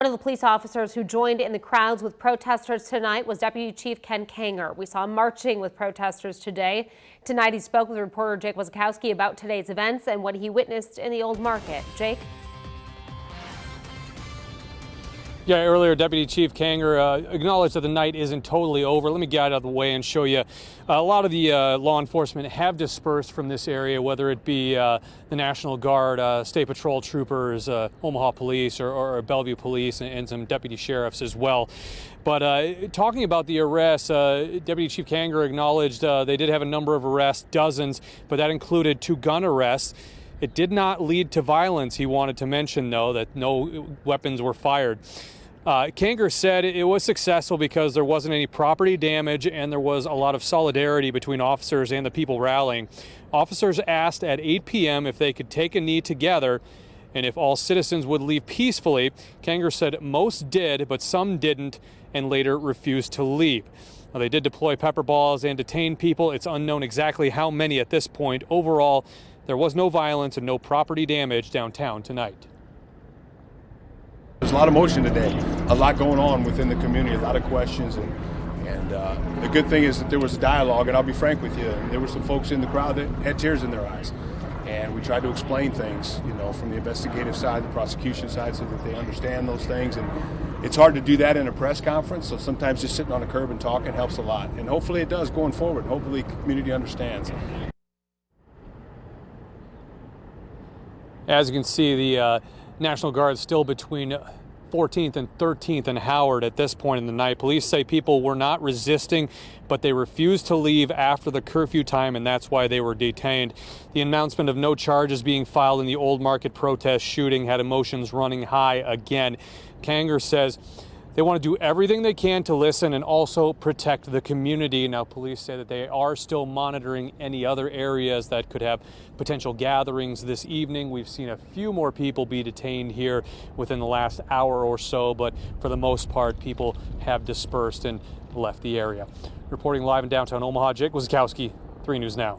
One of the police officers who joined in the crowds with protesters tonight was Deputy Chief Ken Kanger. We saw him marching with protesters today. Tonight he spoke with reporter Jake Wazikowski about today's events and what he witnessed in the Old Market. Jake? Yeah, earlier Deputy Chief Kanger acknowledged that the night isn't totally over. Let me get out of the way and show you. A lot of the law enforcement have dispersed from this area, whether it be the National Guard, State Patrol troopers, Omaha Police, or Bellevue Police, and some deputy sheriffs as well. But talking about the arrests, Deputy Chief Kanger acknowledged they did have a number of arrests, dozens, but that included 2 gun arrests. It did not lead to violence. He wanted to mention, though, that no weapons were fired. Kanger said it was successful because there wasn't any property damage and there was a lot of solidarity between officers and the people rallying. Officers asked at 8 p.m. if they could take a knee together and if all citizens would leave peacefully. Kanger said most did, but some didn't and later refused to leave. Now, they did deploy pepper balls and detain people. It's unknown exactly how many at this point. Overall, there was no violence and no property damage downtown tonight. There's a lot of motion today, a lot going on within the community, a lot of questions, and the good thing is that there was a dialogue, and I'll be frank with you, there were some folks in the crowd that had tears in their eyes, and we tried to explain things, from the investigative side, the prosecution side, so that they understand those things, and it's hard to do that in a press conference, so sometimes just sitting on a curb and talking helps a lot, and hopefully it does going forward. Hopefully the community understands. As you can see, the National Guard is still between 14th and 13th and Howard at this point in the night. Police say people were not resisting, but they refused to leave after the curfew time, and that's why they were detained. The announcement of no charges being filed in the Old Market protest shooting had emotions running high again. Kanger says they want to do everything they can to listen and also protect the community. Now, police say that they are still monitoring any other areas that could have potential gatherings this evening. We've seen a few more people be detained here within the last hour or so, but for the most part, people have dispersed and left the area. Reporting live in downtown Omaha, Jake Wazikowski, 3 News Now.